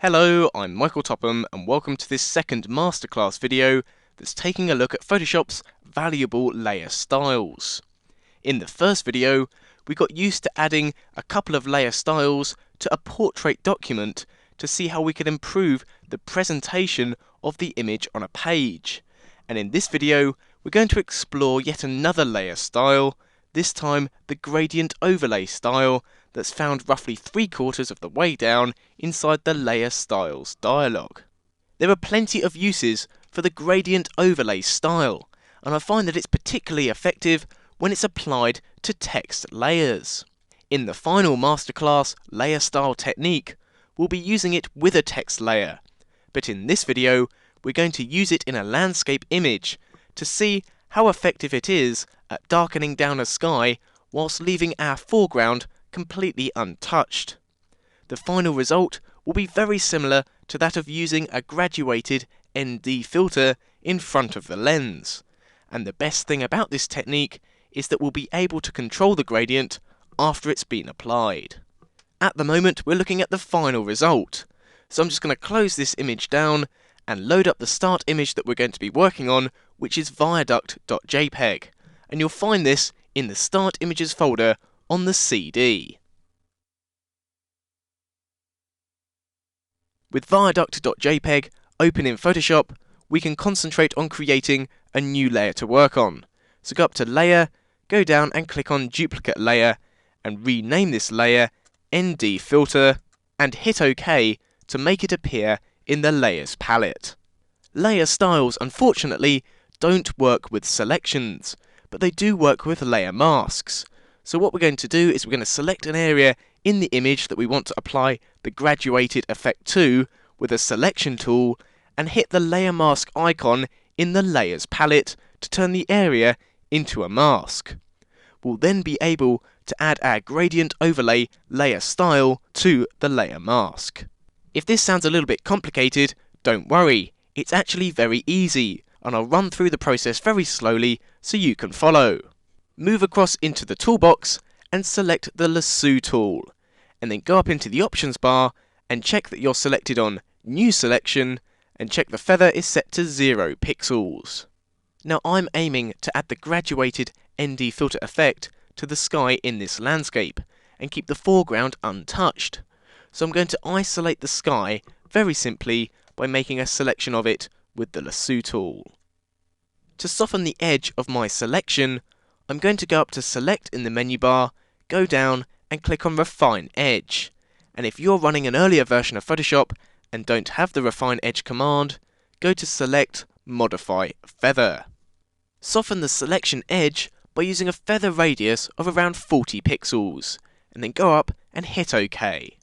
Hello, I'm Michael Topham and welcome to this second masterclass video that's taking a look at Photoshop's valuable layer styles. In the first video, we got used to adding a couple of layer styles to a portrait document to see how we could improve the presentation of the image on a page. And in this video, we're going to explore yet another layer style, this time the gradient overlay style, that's found roughly 3/4 of the way down inside the Layer Styles dialog. There are plenty of uses for the gradient overlay style, and I find that it's particularly effective when it's applied to text layers. In the final masterclass, Layer Style Technique, we'll be using it with a text layer, but in this video we're going to use it in a landscape image to see how effective it is at darkening down a sky whilst leaving our foreground completely untouched. The final result will be very similar to that of using a graduated ND filter in front of the lens. And the best thing about this technique is that we'll be able to control the gradient after it's been applied. At the moment we're looking at the final result. So I'm just going to close this image down and load up the start image that we're going to be working on, which is viaduct.jpg. And you'll find this in the Start Images folder on the CD. With viaduct.jpg open in Photoshop, we can concentrate on creating a new layer to work on. So go up to Layer, go down and click on Duplicate Layer and rename this layer ND Filter and hit OK to make it appear in the Layers palette. Layer styles, unfortunately, don't work with selections, but they do work with layer masks. So what we're going to do is we're going to select an area in the image that we want to apply the graduated effect to with a selection tool and hit the layer mask icon in the layers palette to turn the area into a mask. We'll then be able to add our gradient overlay layer style to the layer mask. If this sounds a little bit complicated, don't worry, it's actually very easy, and I'll run through the process very slowly so you can follow. Move across into the toolbox and select the lasso tool, and then go up into the options bar and check that you're selected on New Selection and check the feather is set to 0 pixels. Now I'm aiming to add the graduated ND filter effect to the sky in this landscape and keep the foreground untouched. So I'm going to isolate the sky very simply by making a selection of it with the lasso tool. To soften the edge of my selection, I'm going to go up to Select in the menu bar, go down and click on Refine Edge. And if you're running an earlier version of Photoshop and don't have the Refine Edge command, go to Select, Modify Feather. Soften the selection edge by using a feather radius of around 40 pixels, and then go up and hit OK.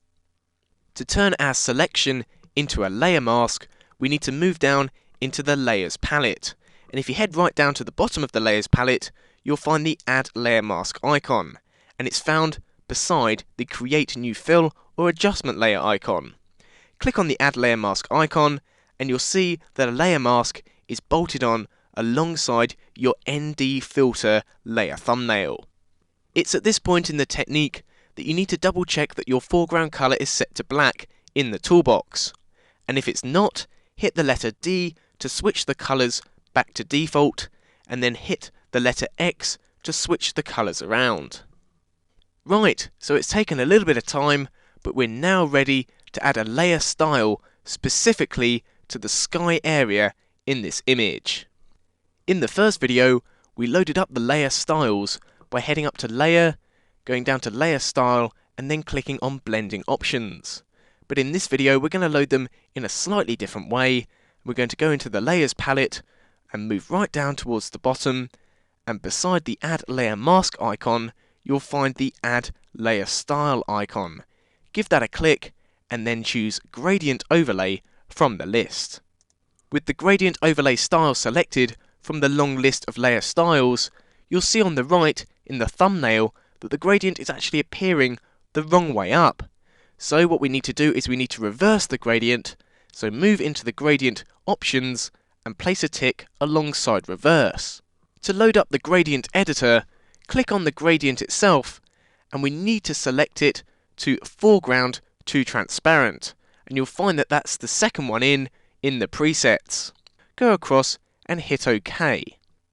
To turn our selection into a layer mask, we need to move down into the Layers palette. And if you head right down to the bottom of the Layers palette, you'll find the Add Layer Mask icon, and it's found beside the Create New Fill or Adjustment Layer icon. Click on the Add Layer Mask icon, and you'll see that a layer mask is bolted on alongside your ND Filter layer thumbnail. It's at this point in the technique that you need to double check that your foreground colour is set to black in the toolbox, and if it's not, hit the letter D to switch the colours back to default, and then hit the letter X to switch the colours around. Right, so it's taken a little bit of time, but we're now ready to add a layer style specifically to the sky area in this image. In the first video, we loaded up the layer styles by heading up to Layer, going down to Layer Style, and then clicking on Blending Options. But in this video, we're going to load them in a slightly different way. We're going to go into the Layers palette and move right down towards the bottom, and beside the Add Layer Mask icon, you'll find the Add Layer Style icon. Give that a click, and then choose Gradient Overlay from the list. With the Gradient Overlay style selected from the long list of layer styles, you'll see on the right in the thumbnail that the gradient is actually appearing the wrong way up. So what we need to do is we need to reverse the gradient, so move into the Gradient Options and place a tick alongside Reverse. To load up the gradient editor, click on the gradient itself, and we need to select it to Foreground to Transparent, and you'll find that that's the second one in the presets. Go across and hit OK.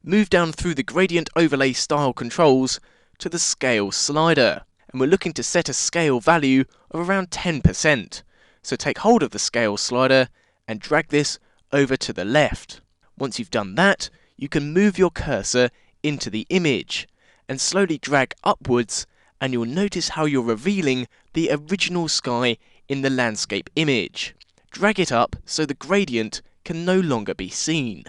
Move down through the gradient overlay style controls to the scale slider, and we're looking to set a scale value of around 10%. So take hold of the scale slider and drag this over to the left. Once you've done that, you can move your cursor into the image and slowly drag upwards, and you'll notice how you're revealing the original sky in the landscape image. Drag it up so the gradient can no longer be seen.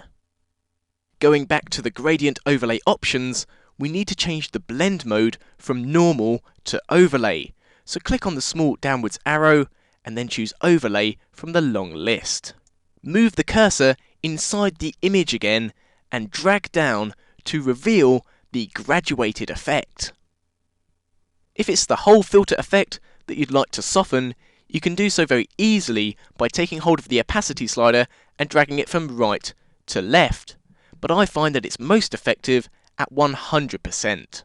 Going back to the gradient overlay options, we need to change the blend mode from normal to overlay. So click on the small downwards arrow and then choose overlay from the long list. Move the cursor inside the image again and drag down to reveal the graduated effect. If it's the whole filter effect that you'd like to soften, you can do so very easily by taking hold of the opacity slider and dragging it from right to left, but I find that it's most effective at 100%.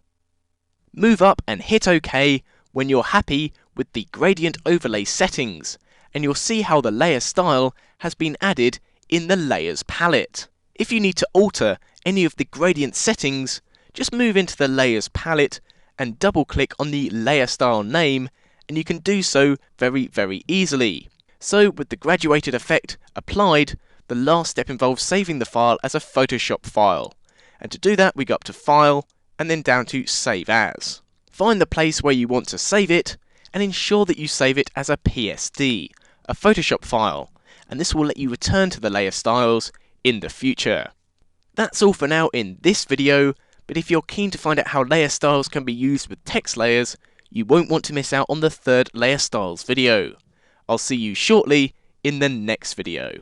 Move up and hit OK when you're happy with the gradient overlay settings, and you'll see how the layer style has been added in the layers palette. If you need to alter any of the gradient settings, just move into the layers palette and double click on the layer style name, and you can do so very easily. So with the graduated effect applied, the last step involves saving the file as a Photoshop file. And to do that, we go up to File and then down to Save As. Find the place where you want to save it and ensure that you save it as a PSD, a Photoshop file, and this will let you return to the layer styles in the future. That's all for now in this video, but if you're keen to find out how layer styles can be used with text layers, you won't want to miss out on the third layer styles video. I'll see you shortly in the next video.